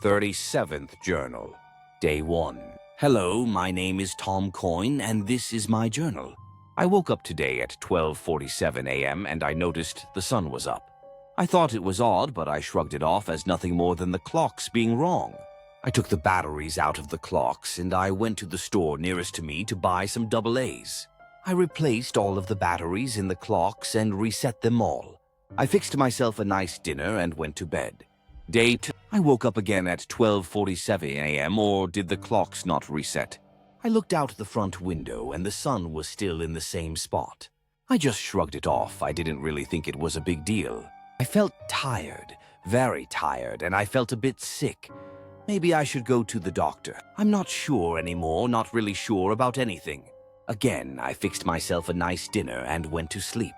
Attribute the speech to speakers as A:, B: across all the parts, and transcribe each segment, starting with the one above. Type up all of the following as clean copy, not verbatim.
A: 37th Journal, Day 1. Hello, my name is Tom Coyne, and this is my journal. I woke up today at 12:47 a.m. and I noticed the sun was up. I thought it was odd, but I shrugged it off as nothing more than the clocks being wrong. I took the batteries out of the clocks and I went to the store nearest to me to buy some AA's. I replaced all of the batteries in the clocks and reset them all. I fixed myself a nice dinner and went to bed. Day 2. I woke up again at 12:47 a.m. or did the clocks not reset? I looked out the front window and the sun was still in the same spot. I just shrugged it off. I didn't really think it was a big deal. I felt tired, very tired, and I felt a bit sick. Maybe I should go to the doctor. I'm not sure anymore, not really sure about anything. Again, I fixed myself a nice dinner and went to sleep.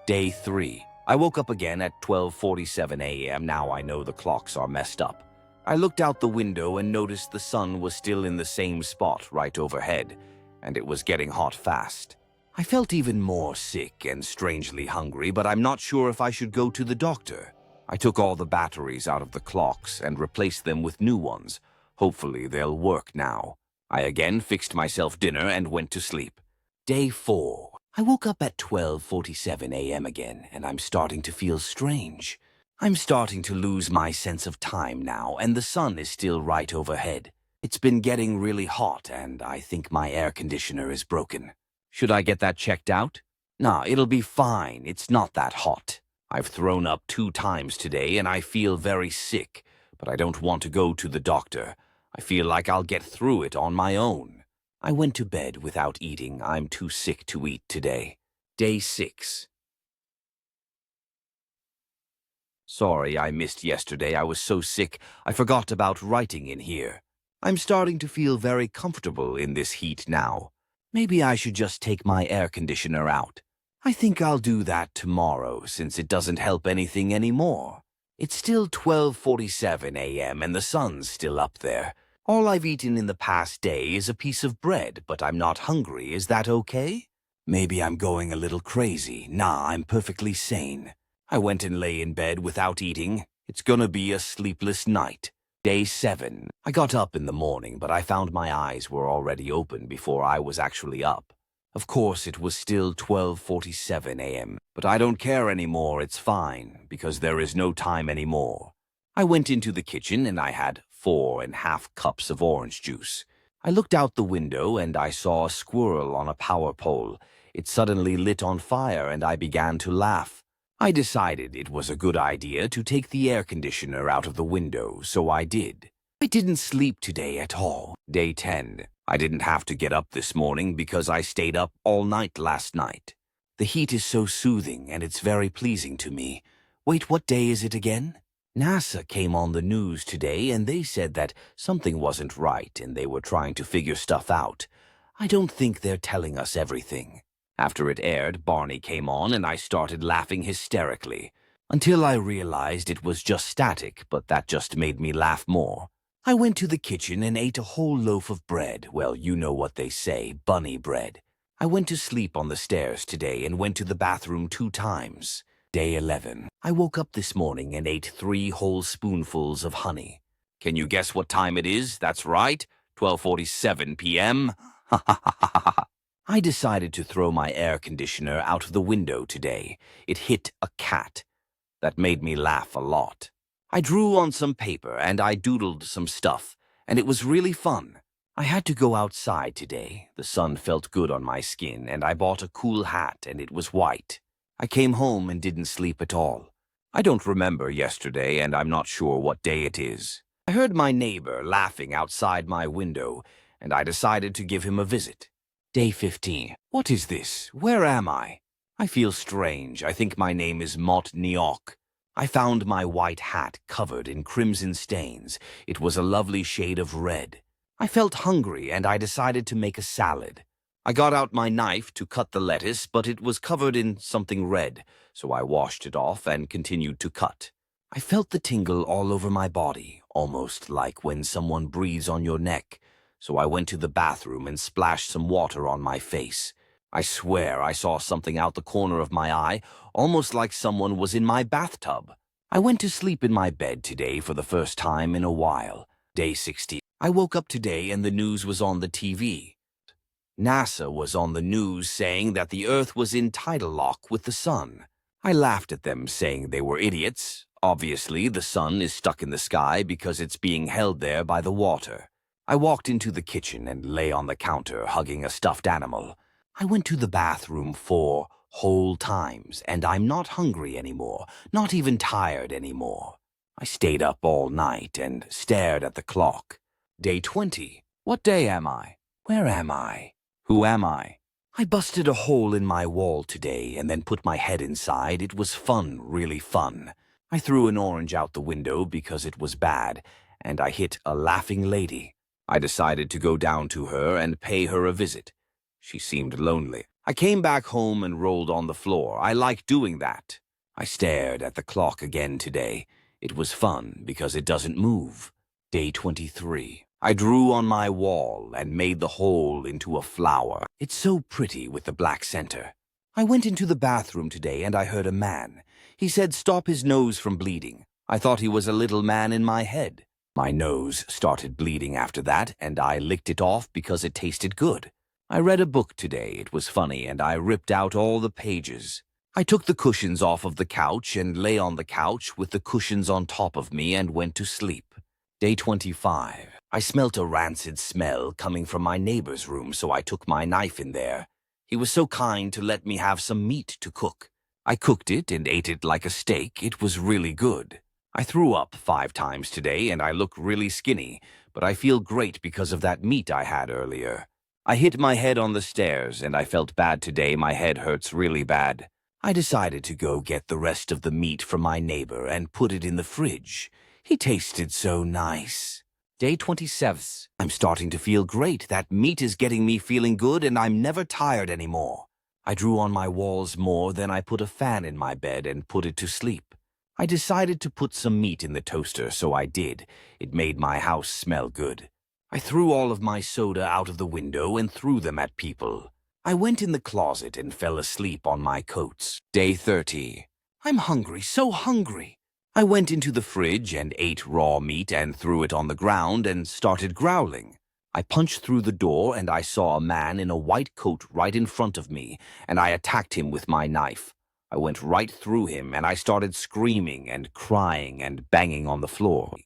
A: Day 3. I woke up again at 12:47 a.m. Now I know the clocks are messed up. I looked out the window and noticed the sun was still in the same spot right overhead, and it was getting hot fast. I felt even more sick and strangely hungry, but I'm not sure if I should go to the doctor. I took all the batteries out of the clocks and replaced them with new ones. Hopefully they'll work now. I again fixed myself dinner and went to sleep. Day 4. I woke up at 12:47 a.m. again, and I'm starting to feel strange. I'm starting to lose my sense of time now, and the sun is still right overhead. It's been getting really hot, and I think my air conditioner is broken. Should I get that checked out? Nah, it'll be fine. It's not that hot. I've thrown up 2 times today, and I feel very sick, but I don't want to go to the doctor. I feel like I'll get through it on my own. I went to bed without eating. I'm too sick to eat today. Day 6. Sorry I missed yesterday. I was so sick, I forgot about writing in here. I'm starting to feel very comfortable in this heat now. Maybe I should just take my air conditioner out. I think I'll do that tomorrow since it doesn't help anything anymore. It's still 12:47 a.m. and the sun's still up there. All I've eaten in the past day is a piece of bread, but I'm not hungry. Is that okay? Maybe I'm going a little crazy. Nah, I'm perfectly sane. I went and lay in bed without eating. It's gonna be a sleepless night. Day 7. I got up in the morning, but I found my eyes were already open before I was actually up. Of course, it was still 12:47 a.m., but I don't care anymore. It's fine, because there is no time anymore. I went into the kitchen and I had 4½ cups of orange juice. I looked out the window and I saw a squirrel on a power pole. It suddenly lit on fire and I began to laugh. I decided it was a good idea to take the air conditioner out of the window, so I did. I didn't sleep today at all. Day 10. I didn't have to get up this morning because I stayed up all night last night. The heat is so soothing and it's very pleasing to me. Wait, what day is it again? NASA came on the news today and they said that something wasn't right and they were trying to figure stuff out. I don't think they're telling us everything. After it aired, Barney came on and I started laughing hysterically, until I realized it was just static, but that just made me laugh more. I went to the kitchen and ate a whole loaf of bread. Well, you know what they say, bunny bread. I went to sleep on the stairs today and went to the bathroom 2 times. Day 11. I woke up this morning and ate 3 whole spoonfuls of honey. Can you guess what time it is? That's right, 12:47 p.m. Ha ha ha ha ha. I decided to throw my air conditioner out of the window today. It hit a cat. That made me laugh a lot. I drew on some paper and I doodled some stuff, and it was really fun. I had to go outside today. The sun felt good on my skin, and I bought a cool hat, and it was white. I came home and didn't sleep at all. I don't remember yesterday, and I'm not sure what day it is. I heard my neighbor laughing outside my window, and I decided to give him a visit. Day 15. What is this? Where am I? I feel strange. I think my name is Mott Neok. I found my white hat covered in crimson stains. It was a lovely shade of red. I felt hungry, and I decided to make a salad. I got out my knife to cut the lettuce, but it was covered in something red, so I washed it off and continued to cut. I felt the tingle all over my body, almost like when someone breathes on your neck, so I went to the bathroom and splashed some water on my face. I swear I saw something out the corner of my eye, almost like someone was in my bathtub. I went to sleep in my bed today for the first time in a while. Day 60. I woke up today and the news was on the TV. NASA was on the news saying that the Earth was in tidal lock with the sun. I laughed at them, saying they were idiots. Obviously, the sun is stuck in the sky because it's being held there by the water. I walked into the kitchen and lay on the counter hugging a stuffed animal. I went to the bathroom 4 whole times, and I'm not hungry anymore, not even tired anymore. I stayed up all night and stared at the clock. Day 20. What day am I? Where am I? Who am I? I busted a hole in my wall today and then put my head inside. It was fun, really fun. I threw an orange out the window because it was bad, and I hit a laughing lady. I decided to go down to her and pay her a visit. She seemed lonely. I came back home and rolled on the floor. I like doing that. I stared at the clock again today. It was fun because it doesn't move. Day 23. I drew on my wall and made the hole into a flower. It's so pretty with the black center. I went into the bathroom today and I heard a man. He said stop his nose from bleeding. I thought he was a little man in my head. My nose started bleeding after that and I licked it off because it tasted good. I read a book today. It was funny and I ripped out all the pages. I took the cushions off of the couch and lay on the couch with the cushions on top of me and went to sleep. Day 25. I smelt a rancid smell coming from my neighbor's room, so I took my knife in there. He was so kind to let me have some meat to cook. I cooked it and ate it like a steak. It was really good. I threw up 5 times today and I look really skinny, but I feel great because of that meat I had earlier. I hit my head on the stairs and I felt bad today. My head hurts really bad. I decided to go get the rest of the meat from my neighbor and put it in the fridge. He tasted so nice. Day 27. I'm starting to feel great. That meat is getting me feeling good and I'm never tired anymore. I drew on my walls more, then I put a fan in my bed and put it to sleep. I decided to put some meat in the toaster, so I did. It made my house smell good. I threw all of my soda out of the window and threw them at people. I went in the closet and fell asleep on my coats. Day 30. I'm hungry, so hungry. I went into the fridge and ate raw meat and threw it on the ground and started growling. I punched through the door and I saw a man in a white coat right in front of me, and I attacked him with my knife. I went right through him and I started screaming and crying and banging on the floor.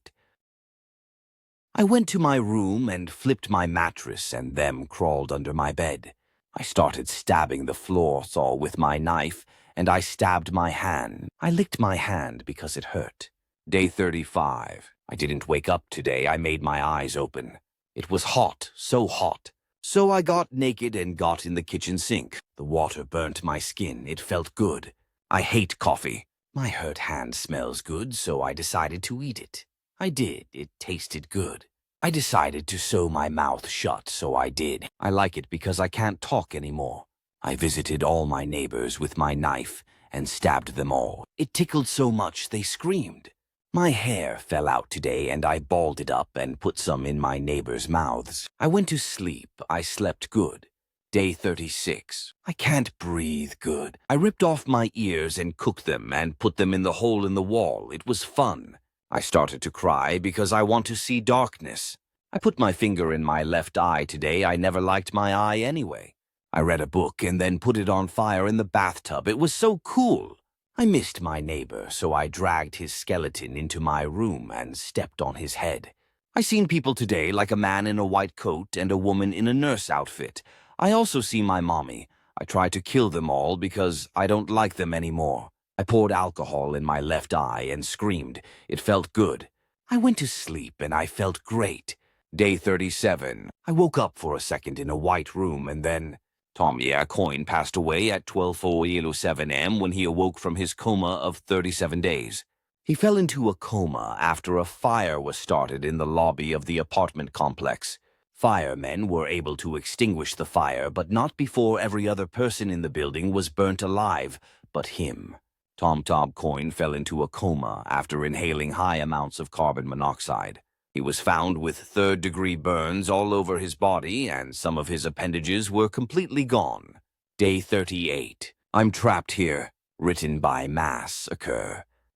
A: I went to my room and flipped my mattress and them crawled under my bed. I started stabbing the floor saw with my knife, and I stabbed my hand. I licked my hand because it hurt. Day 35. I didn't wake up today. I made my eyes open. It was hot, so hot. So I got naked and got in the kitchen sink. The water burnt my skin. It felt good. I hate coffee. My hurt hand smells good, so I decided to eat it. I did. It tasted good. I decided to sew my mouth shut, so I did. I like it because I can't talk anymore. I visited all my neighbors with my knife and stabbed them all. It tickled so much they screamed. My hair fell out today and I balled it up and put some in my neighbors' mouths. I went to sleep. I slept good. Day 36. I can't breathe good. I ripped off my ears and cooked them and put them in the hole in the wall. It was fun. I started to cry because I want to see darkness. I put my finger in my left eye today. I never liked my eye anyway. I read a book and then put it on fire in the bathtub. It was so cool. I missed my neighbor, so I dragged his skeleton into my room and stepped on his head. I seen people today like a man in a white coat and a woman in a nurse outfit. I also see my mommy. I tried to kill them all because I don't like them anymore. I poured alcohol in my left eye and screamed. It felt good. I went to sleep and I felt great. Day 37. I woke up for a second in a white room and then... Tom Coyne passed away at 12:07 a.m. when he awoke from his coma of 37 days. He fell into a coma after a fire was started in the lobby of the apartment complex. Firemen were able to extinguish the fire, but not before every other person in the building was burnt alive, but him. Tom Coyne fell into a coma after inhaling high amounts of carbon monoxide. He was found with third-degree burns all over his body, and some of his appendages were completely gone. Day 38. I'm trapped here. Written by Massacre.